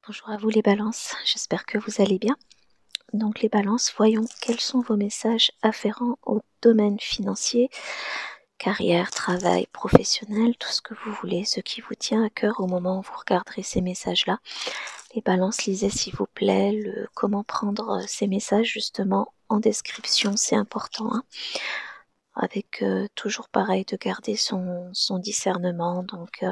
Bonjour à vous les balances, j'espère que vous allez bien. Donc les balances, voyons quels sont vos messages afférents au domaine financier, carrière, travail, professionnel, tout ce que vous voulez, ce qui vous tient à cœur au moment où vous regarderez ces messages-là. Les balances, lisez s'il vous plaît comment prendre ces messages justement en description, c'est important, hein, avec toujours pareil de garder son discernement. Donc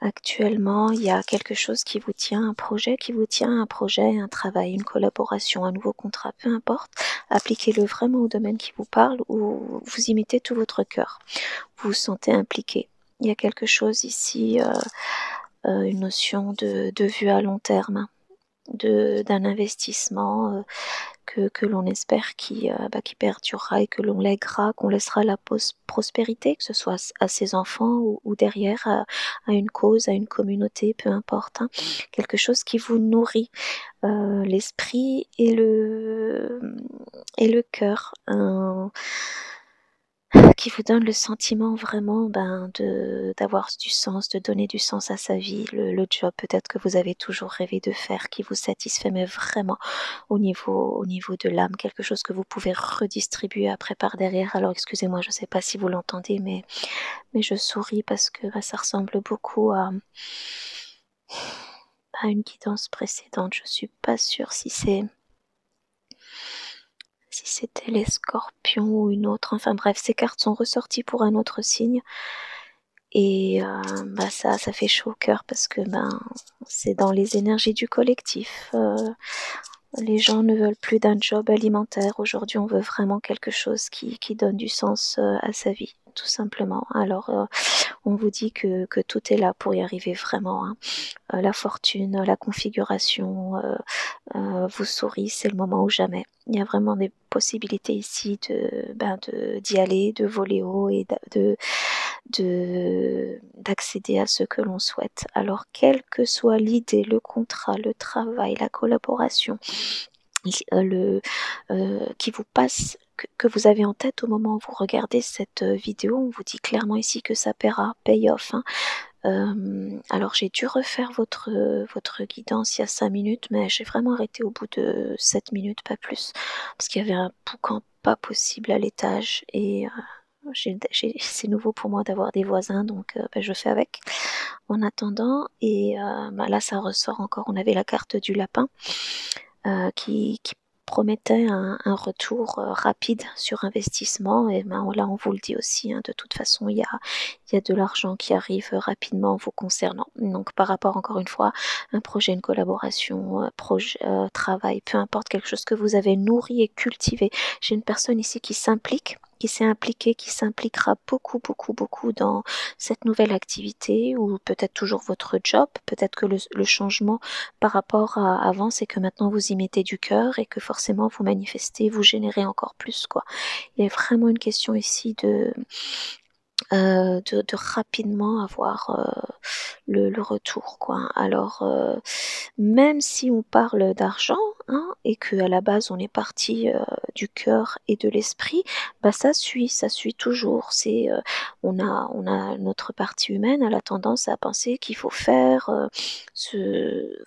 actuellement, il y a quelque chose qui vous tient, un projet qui vous tient, un projet, un travail, une collaboration, un nouveau contrat, peu importe. Appliquez-le vraiment au domaine qui vous parle ou vous imitez tout votre cœur. Vous vous sentez impliqué. Il y a quelque chose ici, une notion de vue à long terme, d'un investissement que l'on espère qui perdurera et que l'on lèguera, qu'on laissera la prospérité, que ce soit à ses enfants ou derrière à une cause, à une communauté, peu importe, hein. Quelque chose qui vous nourrit l'esprit et le cœur, qui vous donne le sentiment vraiment d'avoir du sens, de donner du sens à sa vie, le job peut-être que vous avez toujours rêvé de faire, qui vous satisfait, mais vraiment au niveau de l'âme, quelque chose que vous pouvez redistribuer après par derrière. Alors excusez-moi, je ne sais pas si vous l'entendez, mais je souris parce que ça ressemble beaucoup à une guidance précédente. Je suis pas sûre si c'était les scorpions ou une autre. Enfin bref, ces cartes sont ressorties pour un autre signe. Et ça fait chaud au cœur parce que c'est dans les énergies du collectif. Les gens ne veulent plus d'un job alimentaire. Aujourd'hui, on veut vraiment quelque chose qui donne du sens à sa vie, tout simplement. Alors, on vous dit que tout est là pour y arriver vraiment, hein. La fortune, la configuration vous sourit, c'est le moment ou jamais. Il y a vraiment des possibilités ici d'y aller, de voler haut et d'accéder à ce que l'on souhaite. Alors, quelle que soit l'idée, le contrat, le travail, la collaboration, qui vous passe, que vous avez en tête au moment où vous regardez cette vidéo, on vous dit clairement ici que ça paiera, pay off, hein. Alors j'ai dû refaire votre guidance il y a 5 minutes, mais j'ai vraiment arrêté au bout de 7 minutes, pas plus, parce qu'il y avait un boucan pas possible à l'étage et c'est nouveau pour moi d'avoir des voisins, donc je fais avec en attendant. Et là ça ressort encore, on avait la carte du lapin qui promettait un retour rapide sur investissement. Et là on vous le dit aussi, hein, de toute façon il y a de l'argent qui arrive rapidement vous concernant. Donc par rapport encore une fois, un projet, une collaboration, projet, travail, peu importe, quelque chose que vous avez nourri et cultivé. J'ai une personne ici qui s'implique, qui s'est impliquée, qui s'impliquera beaucoup, beaucoup, beaucoup dans cette nouvelle activité, ou peut-être toujours votre job, peut-être que le changement par rapport à avant, c'est que maintenant vous y mettez du cœur et que forcément vous manifestez, vous générez encore plus, quoi. Il y a vraiment une question ici de rapidement avoir le retour, quoi. Alors, même si on parle d'argent, hein, et que à la base on est parti du cœur et de l'esprit, ça suit toujours. On a notre partie humaine a la tendance à penser qu'il faut faire,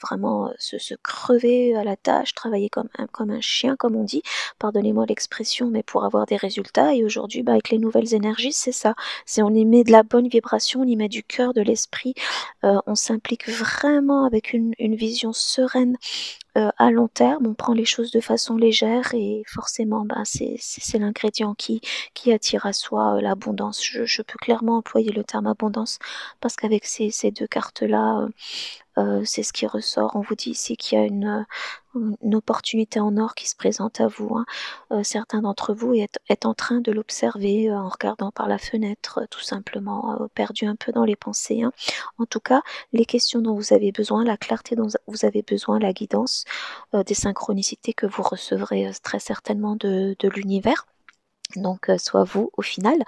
vraiment se crever à la tâche, travailler comme un chien, comme on dit. Pardonnez-moi l'expression, mais pour avoir des résultats. Et aujourd'hui, avec les nouvelles énergies, c'est ça. C'est on y met de la bonne vibration, on y met du cœur, de l'esprit, on s'implique vraiment avec une vision sereine à long terme, on prend les choses de façon légère et forcément c'est l'ingrédient qui attire à soi l'abondance. Je peux clairement employer le terme abondance parce qu'avec ces deux cartes-là, c'est ce qui ressort. On vous dit ici qu'il y a une opportunité en or qui se présente à vous, hein. Certains d'entre vous est en train de l'observer en regardant par la fenêtre, tout simplement, perdu un peu dans les pensées, hein. En tout cas, les questions dont vous avez besoin, la clarté dont vous avez besoin, la guidance, des synchronicités que vous recevrez très certainement de l'univers. Donc, soit vous au final,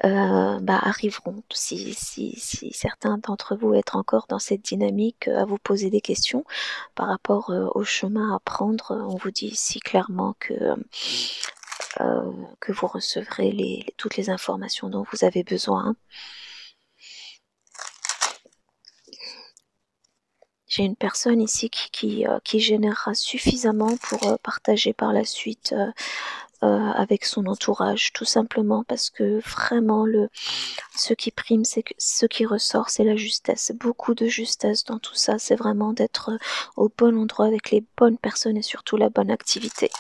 arriveront. Si certains d'entre vous êtes encore dans cette dynamique à vous poser des questions par rapport au chemin à prendre, on vous dit ici clairement que vous recevrez toutes les informations dont vous avez besoin. J'ai une personne ici qui générera suffisamment pour partager par la suite avec son entourage, tout simplement parce que vraiment ce qui prime, ce qui ressort, c'est la justesse. Beaucoup de justesse dans tout ça, c'est vraiment d'être au bon endroit avec les bonnes personnes et surtout la bonne activité.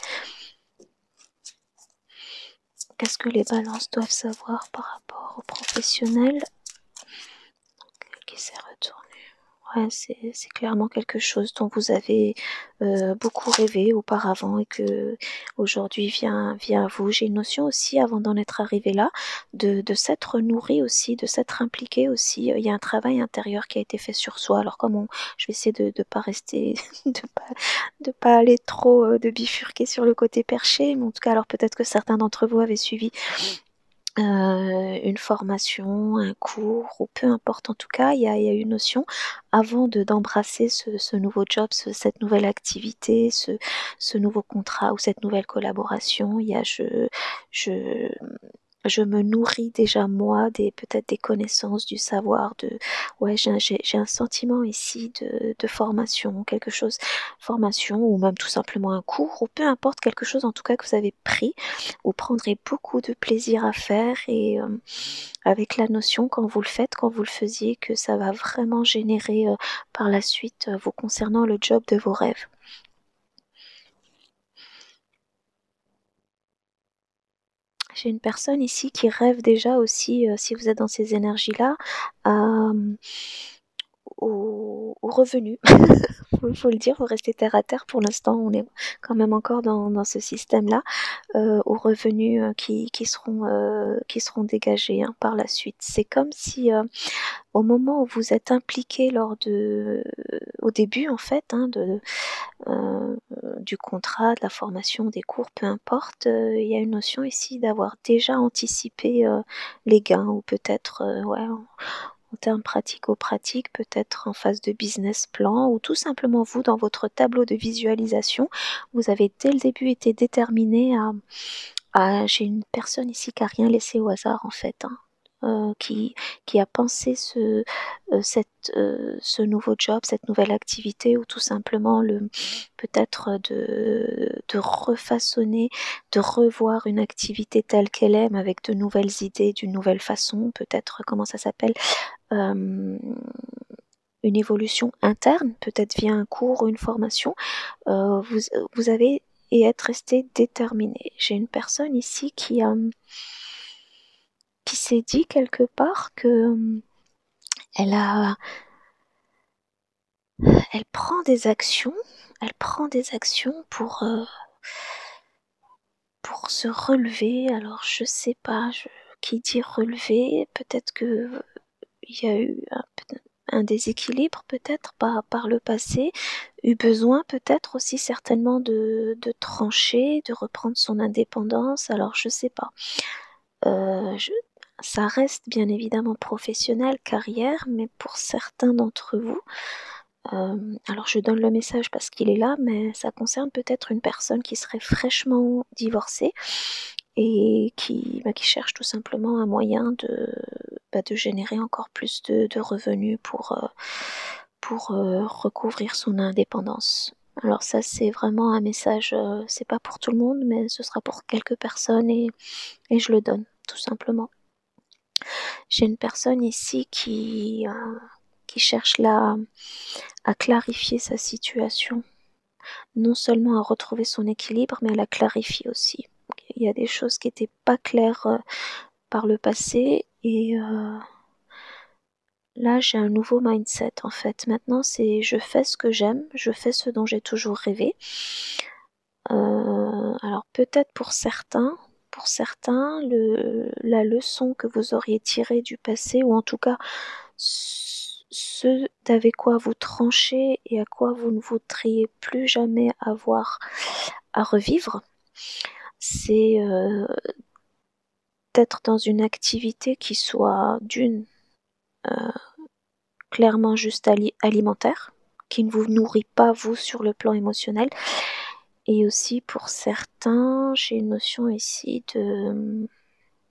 Qu'est-ce que les balances doivent savoir par rapport aux professionnels qui s'est retourné? Ouais, c'est clairement quelque chose dont vous avez beaucoup rêvé auparavant et que aujourd'hui vient à vous. J'ai une notion aussi, avant d'en être arrivé là, de s'être nourri aussi, de s'être impliqué aussi. Il y a un travail intérieur qui a été fait sur soi. Alors je vais essayer de pas rester, de pas aller trop, de bifurquer sur le côté perché, mais en tout cas, alors peut-être que certains d'entre vous avaient suivi une formation, un cours ou peu importe, en tout cas, il y a une notion avant d'embrasser ce nouveau job, cette nouvelle activité, ce nouveau contrat ou cette nouvelle collaboration. Il y a je je me nourris déjà moi peut-être des connaissances, du savoir, ouais, j'ai un sentiment ici de formation, quelque chose, formation ou même tout simplement un cours ou peu importe, quelque chose en tout cas que vous avez pris, vous prendrez beaucoup de plaisir à faire et avec la notion quand vous le faites, quand vous le faisiez, que ça va vraiment générer par la suite vous concernant le job de vos rêves. J'ai une personne ici qui rêve déjà aussi, si vous êtes dans ces énergies-là, à, aux revenus. Faut le dire, faut rester terre à terre. Pour l'instant, on est quand même encore dans ce système-là, aux revenus qui seront dégagés hein, par la suite. C'est comme si au moment où vous êtes impliqué au début en fait, hein, euh, du contrat, de la formation, des cours, peu importe, il y a une notion ici d'avoir déjà anticipé les gains ou peut-être, ouais, en termes pratico-pratiques, peut-être en phase de business plan ou tout simplement vous, dans votre tableau de visualisation, vous avez dès le début été déterminé j'ai une personne ici qui a rien laissé au hasard en fait, hein, qui a pensé ce nouveau job, cette nouvelle activité ou tout simplement peut-être de refaçonner, de revoir une activité telle qu'elle est, mais avec de nouvelles idées, d'une nouvelle façon, peut-être comment ça s'appelle, euh, une évolution interne, peut-être via un cours ou une formation. Vous avez et être resté déterminé. J'ai une personne ici qui s'est dit quelque part que elle a, elle prend des actions pour se relever. Alors je sais pas, qui dit relever, peut-être que il y a eu un déséquilibre peut-être par le passé, eu besoin peut-être aussi certainement de trancher, de reprendre son indépendance. Alors je sais pas. Euh, je- Ça reste bien évidemment professionnel, carrière, mais pour certains d'entre vous, alors je donne le message parce qu'il est là, mais ça concerne peut-être une personne qui serait fraîchement divorcée et qui cherche tout simplement un moyen de générer encore plus de revenus pour recouvrir son indépendance. Alors ça c'est vraiment un message, c'est pas pour tout le monde, mais ce sera pour quelques personnes et je le donne tout simplement. J'ai une personne ici qui cherche là à clarifier sa situation, non seulement à retrouver son équilibre, mais à la clarifier aussi. Il y a des choses qui n'étaient pas claires par le passé et là j'ai un nouveau mindset en fait. Maintenant c'est je fais ce que j'aime, je fais ce dont j'ai toujours rêvé. Alors peut-être pour certains, la leçon que vous auriez tirée du passé, ou en tout cas ce d'avec quoi vous tranchez et à quoi vous ne voudriez plus jamais avoir à revivre, c'est d'être dans une activité qui soit euh, clairement juste alimentaire, qui ne vous nourrit pas vous sur le plan émotionnel. Et aussi pour certains, j'ai une notion ici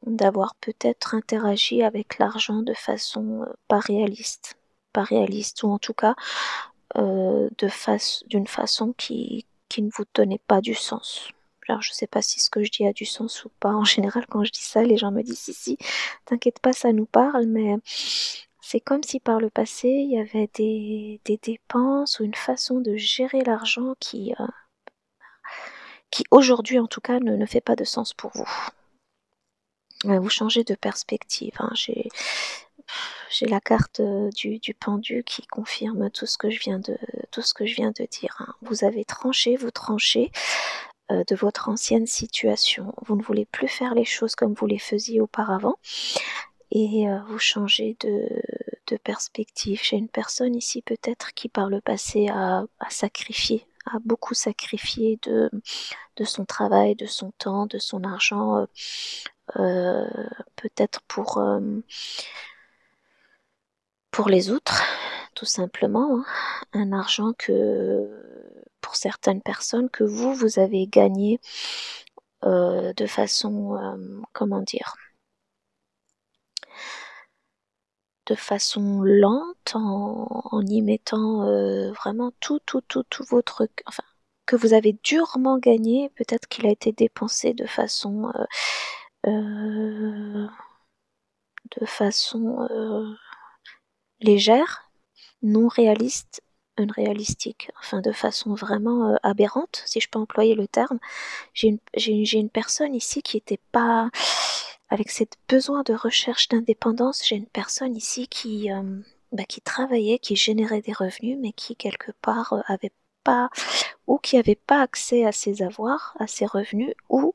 d'avoir peut-être interagi avec l'argent de façon pas réaliste, ou en tout cas d'une façon qui ne vous donnait pas du sens. Alors je sais pas si ce que je dis a du sens ou pas. En général, quand je dis ça, les gens me disent: «Si, si, t'inquiète pas, ça nous parle», mais c'est comme si par le passé, il y avait des dépenses ou une façon de gérer l'argent qui aujourd'hui en tout cas ne fait pas de sens pour vous. Vous changez de perspective, hein. J'ai la carte du pendu qui confirme tout ce que je viens de dire, hein. Vous avez tranché, vous tranchez de votre ancienne situation. Vous ne voulez plus faire les choses comme vous les faisiez auparavant et vous changez de perspective. J'ai une personne ici peut-être qui par le passé a sacrifié, a beaucoup sacrifié de son travail, de son temps, de son argent, peut-être pour les autres, tout simplement, hein. Un argent que, pour certaines personnes, que vous avez gagné de façon, comment dire, de façon lente, en y mettant vraiment tout votre, enfin, que vous avez durement gagné. Peut-être qu'il a été dépensé euh, de façon légère, non réaliste, unréalistique, enfin de façon vraiment aberrante, si je peux employer le terme. J'ai une personne ici qui était pas avec cette besoin de recherche d'indépendance. J'ai une personne ici qui travaillait, qui générait des revenus, mais qui quelque part avait pas, ou qui avait pas accès à ses avoirs, à ses revenus, ou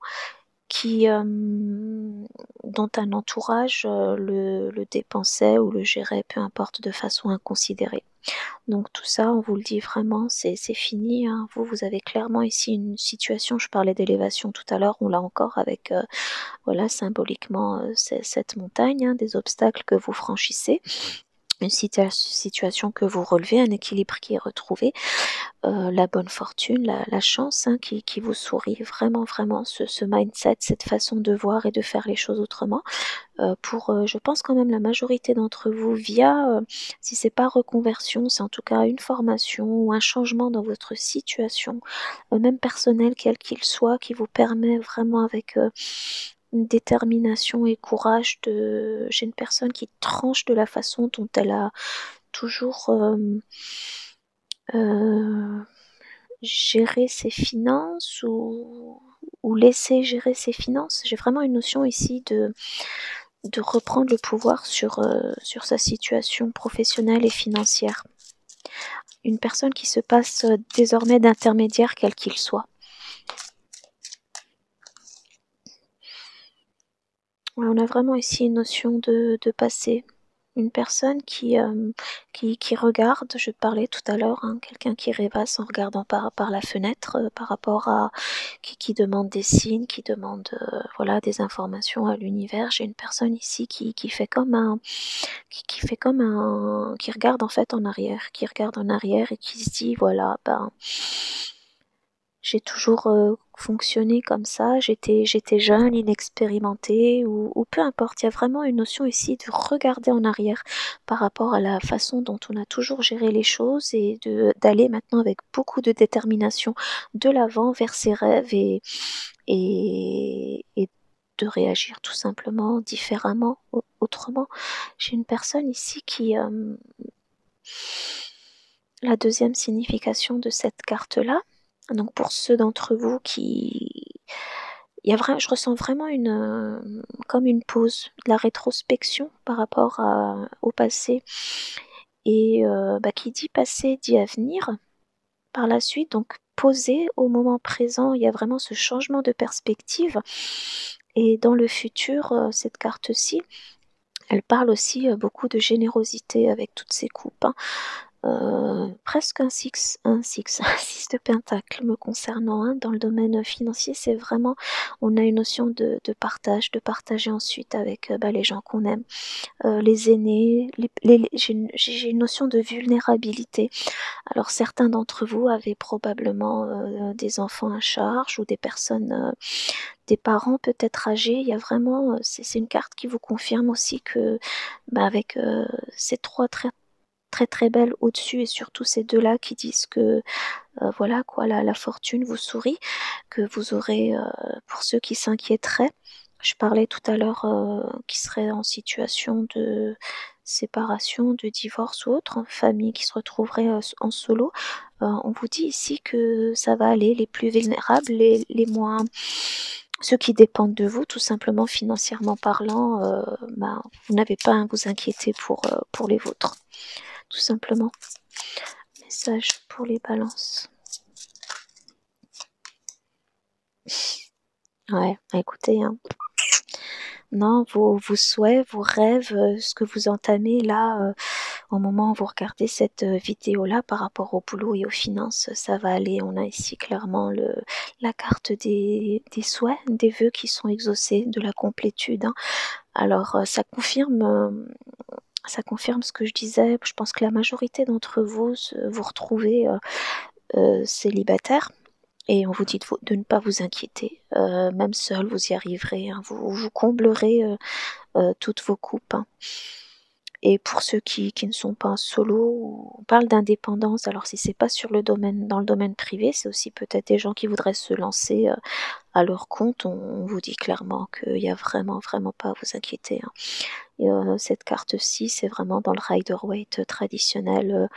qui dont un entourage le dépensait ou le gérait, peu importe, de façon inconsidérée. Donc tout ça, on vous le dit vraiment, c'est fini, hein. Vous avez clairement ici une situation, je parlais d'élévation tout à l'heure, on l'a encore avec, voilà, symboliquement, cette montagne, hein, des obstacles que vous franchissez, une situation que vous relevez, un équilibre qui est retrouvé, la bonne fortune, la chance, hein, qui vous sourit, vraiment, vraiment, ce mindset, cette façon de voir et de faire les choses autrement. Pour, je pense quand même la majorité d'entre vous via, si c'est pas reconversion, c'est en tout cas une formation ou un changement dans votre situation, même personnel quel qu'il soit, qui vous permet vraiment avec, une détermination et courage de j'ai une personne qui tranche de la façon dont elle a toujours, heu, géré ses finances ou laissé gérer ses finances. J'ai vraiment une notion ici de reprendre le pouvoir sur sa situation professionnelle et financière. Une personne qui se passe désormais d'intermédiaire quel qu'il soit. Ouais, on a vraiment ici une notion de passé. Une personne qui regarde, je parlais tout à l'heure, hein, quelqu'un qui rêvasse en regardant par la fenêtre, par rapport à qui demande des signes, qui demande, voilà, des informations à l'univers. J'ai une personne ici qui fait comme un qui fait comme un qui regarde en fait en arrière, qui regarde en arrière et qui se dit: «Voilà, ben, j'ai toujours, fonctionné comme ça, j'étais jeune, inexpérimentée» ou peu importe. Il y a vraiment une notion ici de regarder en arrière par rapport à la façon dont on a toujours géré les choses et d'aller maintenant avec beaucoup de détermination de l'avant vers ses rêves et de réagir tout simplement différemment, autrement. J'ai une personne ici qui, la deuxième signification de cette carte-là, donc pour ceux d'entre vous qui je ressens vraiment comme une pause, de la rétrospection par rapport au passé et qui dit passé dit avenir par la suite, donc posé au moment présent, il y a vraiment ce changement de perspective et dans le futur, cette carte-ci, elle parle aussi, beaucoup de générosité avec toutes ces coupes, hein. Presque un 6 de pentacle me concernant, hein. Dans le domaine financier, c'est vraiment on a une notion de partage, de partager ensuite avec, les gens qu'on aime, les aînés, j'ai une notion de vulnérabilité. Alors certains d'entre vous avaient probablement, des enfants à charge ou des personnes, des parents peut-être âgés. Il y a vraiment, c'est une carte qui vous confirme aussi que, avec, ces 3 traits très très belle au-dessus, et surtout ces deux-là qui disent que voilà quoi, la fortune vous sourit, que vous aurez, pour ceux qui s'inquiéteraient, je parlais tout à l'heure, qui seraient en situation de séparation, de divorce ou autre, en famille qui se retrouveraient en solo, on vous dit ici que ça va aller, les plus vulnérables, les moins, ceux qui dépendent de vous, tout simplement financièrement parlant, ben, vous n'avez pas à vous inquiéter pour les vôtres, tout simplement. Message pour les balances. Ouais, écoutez, hein. Non, vos souhaits, vos rêves, ce que vous entamez là, au moment où vous regardez cette vidéo-là par rapport au boulot et aux finances, ça va aller. On a ici clairement la carte des souhaits, des vœux qui sont exaucés, de la complétude, hein. Alors ça confirme ce que je disais. Je pense que la majorité d'entre vous vous retrouvez célibataire. Et on vous dit de ne pas vous inquiéter, même seul vous y arriverez, hein, vous comblerez toutes vos coupes, hein. Et pour ceux qui ne sont pas en solo, on parle d'indépendance. Alors si c'est pas dans le domaine privé, c'est aussi peut-être des gens qui voudraient se lancer à leur compte. On vous dit clairement qu'il y a vraiment vraiment pas à vous inquiéter, hein. Et, cette carte-ci, c'est vraiment dans le Rider-Waite traditionnel.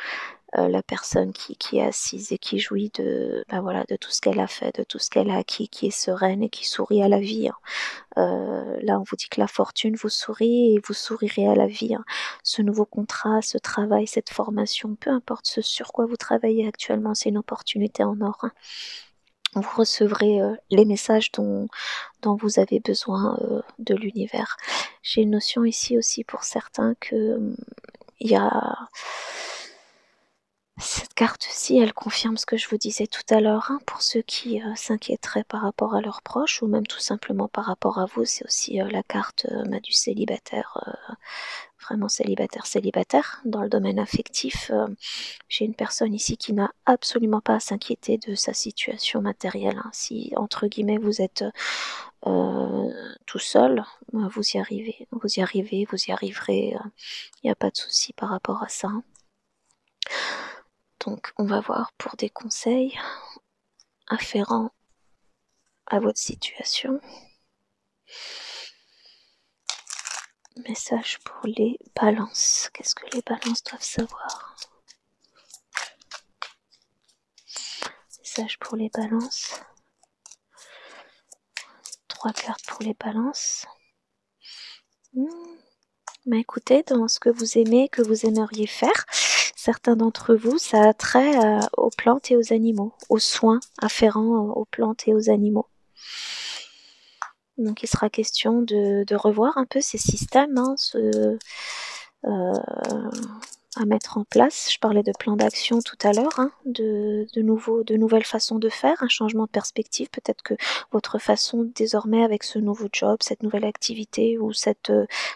La personne qui est assise et qui jouit de, ben voilà, de tout ce qu'elle a fait, de tout ce qu'elle a acquis, qui est sereine et qui sourit à la vie, hein. Là, on vous dit que la fortune vous sourit et vous sourirez à la vie, hein. Ce nouveau contrat, ce travail, cette formation, peu importe ce sur quoi vous travaillez actuellement, c'est une opportunité en or, hein. Vous recevrez les messages dont vous avez besoin de l'univers. J'ai une notion ici aussi pour certains que il y a cette carte-ci, elle confirme ce que je vous disais tout à l'heure, hein, pour ceux qui s'inquiéteraient par rapport à leurs proches ou même tout simplement par rapport à vous. C'est aussi la carte du célibataire, vraiment célibataire dans le domaine affectif. J'ai une personne ici qui n'a absolument pas à s'inquiéter de sa situation matérielle, hein. Si entre guillemets vous êtes tout seul, vous y arrivez, vous y arrivez, vous y arriverez. Il n'y a pas de souci par rapport à ça, hein. Donc on va voir pour des conseils afférents à votre situation. Message pour les balances. Qu'est-ce que les balances doivent savoir? Message pour les balances. 3 cartes pour les balances. Mais écoutez, dans ce que vous aimez, que vous aimeriez faire, certains d'entre vous, ça a trait aux plantes et aux animaux, aux soins afférents aux plantes et aux animaux. Donc il sera question de revoir un peu ces systèmes, hein, à mettre en place. Je parlais de plan d'action tout à l'heure, hein, de nouvelles façons de faire, un changement de perspective. Peut-être que votre façon désormais avec ce nouveau job, cette nouvelle activité ou cette,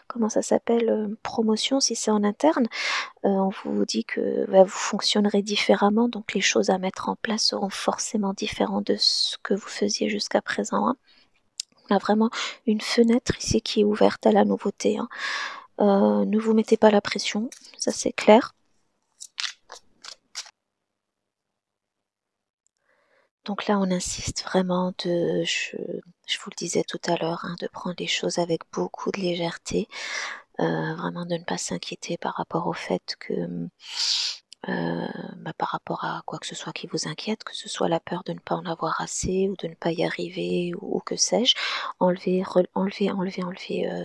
comment ça s'appelle, promotion si c'est en interne, on vous dit que vous fonctionnerez différemment, donc les choses à mettre en place seront forcément différentes de ce que vous faisiez jusqu'à présent, hein. On a vraiment une fenêtre ici qui est ouverte à la nouveauté, hein. Ne vous mettez pas la pression, ça c'est clair. Donc là, on insiste vraiment je vous le disais tout à l'heure, hein, de prendre les choses avec beaucoup de légèreté, vraiment de ne pas s'inquiéter par rapport au fait que par rapport à quoi que ce soit qui vous inquiète, que ce soit la peur de ne pas en avoir assez ou de ne pas y arriver ou que sais-je. Enlevez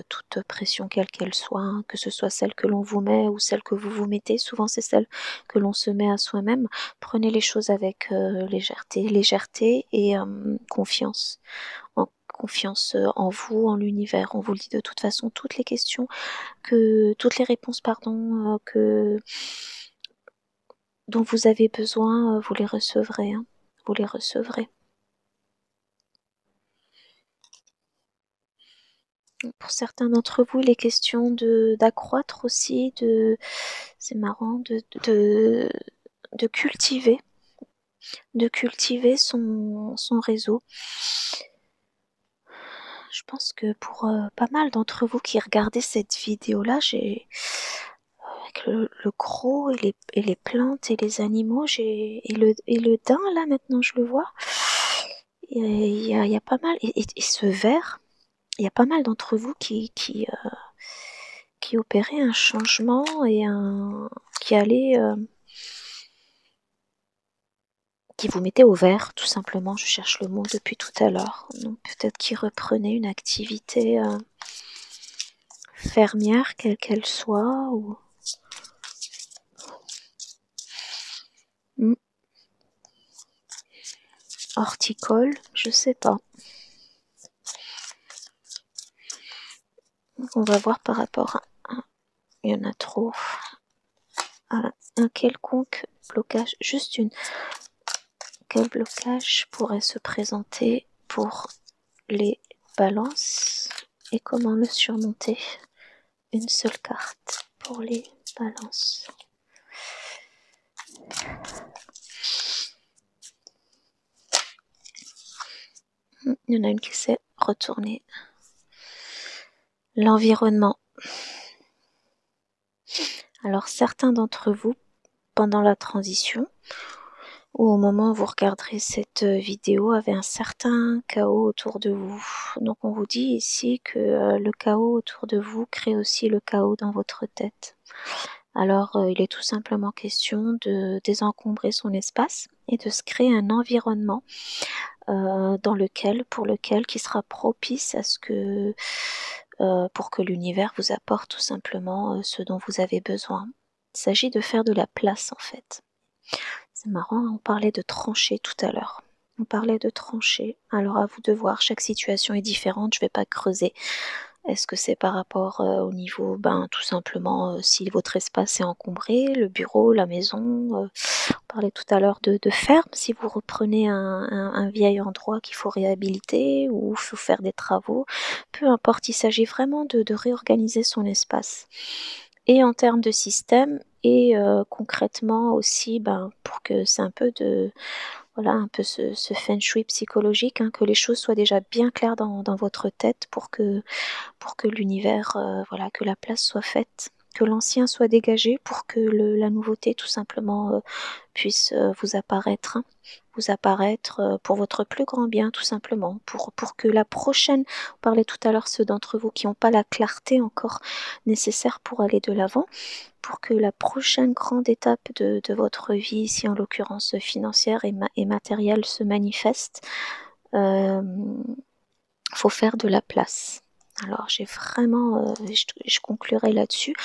toute pression quelle qu'elle soit, hein, que ce soit celle que l'on vous met ou celle que vous vous mettez. Souvent, c'est celle que l'on se met à soi-même. Prenez les choses avec légèreté et confiance. Confiance en vous, en l'univers. On vous le dit de toute façon, toutes les réponses, pardon, dont vous avez besoin, vous les recevrez, hein. Vous les recevrez. Pour certains d'entre vous, il est question d'accroître aussi, c'est marrant, de cultiver son réseau. Je pense que pour pas mal d'entre vous qui regardez cette vidéo-là, avec le gros et les plantes et les animaux, et le daim là maintenant je le vois. Il y a pas mal, et ce ver, il y a pas mal d'entre vous qui opéraient un changement et qui allait, qui vous mettait au vert, tout simplement. Je cherche le mot depuis tout à l'heure. Donc peut-être qui reprenait une activité fermière, quelle qu'elle soit, ou horticole, je sais pas. On va voir par rapport à... Il y en a trop. À un quelconque blocage, juste une... Quel blocage pourrait se présenter pour les balances et comment le surmonter? Une seule carte pour les balances. Il y en a une qui s'est retournée. L'environnement. Alors certains d'entre vous, pendant la transition, ou au moment où vous regarderez cette vidéo, avaient un certain chaos autour de vous. Donc on vous dit ici que le chaos autour de vous crée aussi le chaos dans votre tête. Alors il est tout simplement question de désencombrer son espace et de se créer un environnement pour lequel qui sera propice à ce que pour que l'univers vous apporte tout simplement ce dont vous avez besoin. Il s'agit de faire de la place en fait. C'est marrant, on parlait de trancher tout à l'heure. On parlait de trancher. Alors à vous de voir, chaque situation est différente, je ne vais pas creuser. Est-ce que c'est par rapport au niveau, tout simplement, si votre espace est encombré, le bureau, la maison, on parlait tout à l'heure de ferme, si vous reprenez un vieil endroit qu'il faut réhabiliter ou faut faire des travaux, peu importe, il s'agit vraiment de réorganiser son espace. Et en termes de système, et concrètement aussi, pour que c'est un peu de... Voilà, un peu ce feng shui psychologique, hein, que les choses soient déjà bien claires dans votre tête pour que l'univers, voilà, que la place soit faite, que l'ancien soit dégagé pour que la nouveauté tout simplement puisse vous apparaître, hein, pour votre plus grand bien tout simplement, pour que la prochaine, on parlait tout à l'heure ceux d'entre vous qui n'ont pas la clarté encore nécessaire pour aller de l'avant, pour que la prochaine grande étape de votre vie, ici en l'occurrence financière et matérielle, se manifeste, faut faire de la place. Alors j'ai vraiment, je conclurai là-dessus.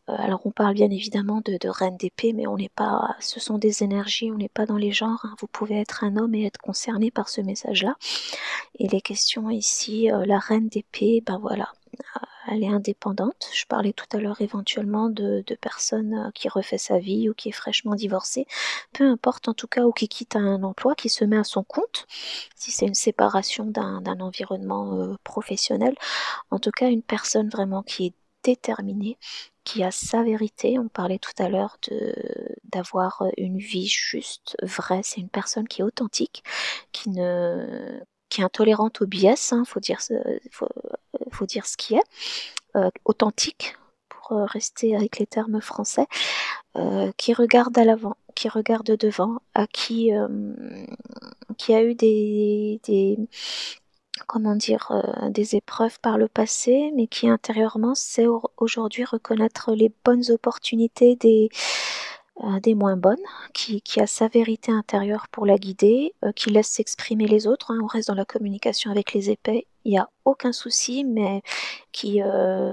Alors on parle bien évidemment de reine d'épée, mais on n'est pas, ce sont des énergies, on n'est pas dans les genres, hein. Vous pouvez être un homme et être concerné par ce message-là. Et les questions ici, la reine d'épée, voilà, elle est indépendante. Je parlais tout à l'heure éventuellement de personnes qui refait sa vie ou qui est fraîchement divorcée. Peu importe en tout cas, ou qui quitte un emploi, qui se met à son compte, si c'est une séparation d'un environnement professionnel. En tout cas, une personne vraiment qui est déterminée, qui a sa vérité. On parlait tout à l'heure d'avoir une vie juste, vraie. C'est une personne qui est authentique, qui est intolérante au biais, hein, faut dire ce qui est, authentique, pour rester avec les termes français, qui regarde à l'avant, qui regarde devant, qui a eu comment dire, des épreuves par le passé, mais qui intérieurement sait aujourd'hui reconnaître les bonnes opportunités des moins bonnes, qui a sa vérité intérieure pour la guider, qui laisse s'exprimer les autres, hein. On reste dans la communication avec les épées, il n'y a aucun souci, mais qui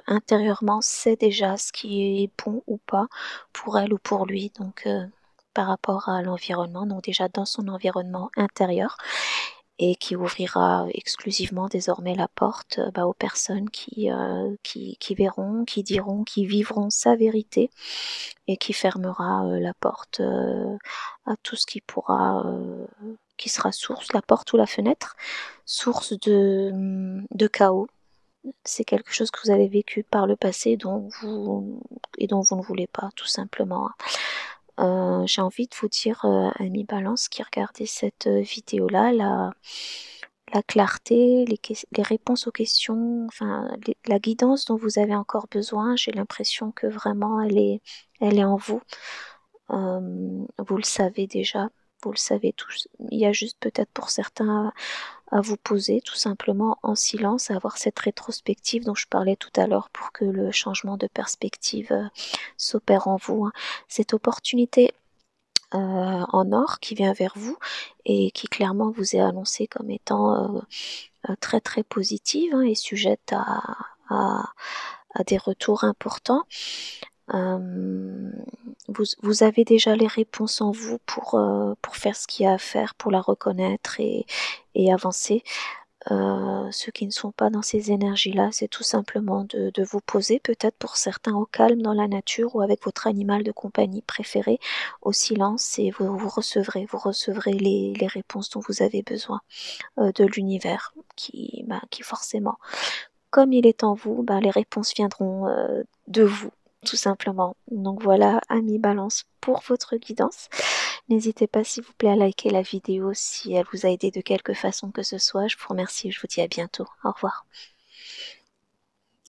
intérieurement sait déjà ce qui est bon ou pas pour elle ou pour lui, donc par rapport à l'environnement, donc déjà dans son environnement intérieur, et qui ouvrira exclusivement désormais la porte aux personnes qui verront, qui diront, qui vivront sa vérité, et qui fermera la porte à tout ce qui pourra, qui sera source, la porte ou la fenêtre, source de chaos. C'est quelque chose que vous avez vécu par le passé dont vous ne voulez pas, tout simplement. J'ai envie de vous dire, amis Balance qui regardez cette vidéo-là, la clarté, les réponses aux questions, enfin la guidance dont vous avez encore besoin. J'ai l'impression que vraiment elle est en vous. Vous le savez déjà, vous le savez tous. Il y a juste peut-être pour certains à vous poser tout simplement en silence, à avoir cette rétrospective dont je parlais tout à l'heure pour que le changement de perspective s'opère en vous, hein. Cette opportunité en or qui vient vers vous et qui clairement vous est annoncée comme étant très très positive, hein, et sujette à, à des retours importants. Vous avez déjà les réponses en vous pour faire ce qu'il y a à faire, pour la reconnaître et avancer. Ceux qui ne sont pas dans ces énergies-là, c'est tout simplement de vous poser, peut-être pour certains au calme dans la nature ou avec votre animal de compagnie préféré, au silence, et vous recevrez les réponses dont vous avez besoin de l'univers, qui forcément, comme il est en vous, les réponses viendront de vous, tout simplement. Donc voilà, amis Balance, pour votre guidance. N'hésitez pas s'il vous plaît à liker la vidéo si elle vous a aidé de quelque façon que ce soit. Je vous remercie et je vous dis à bientôt. Au revoir.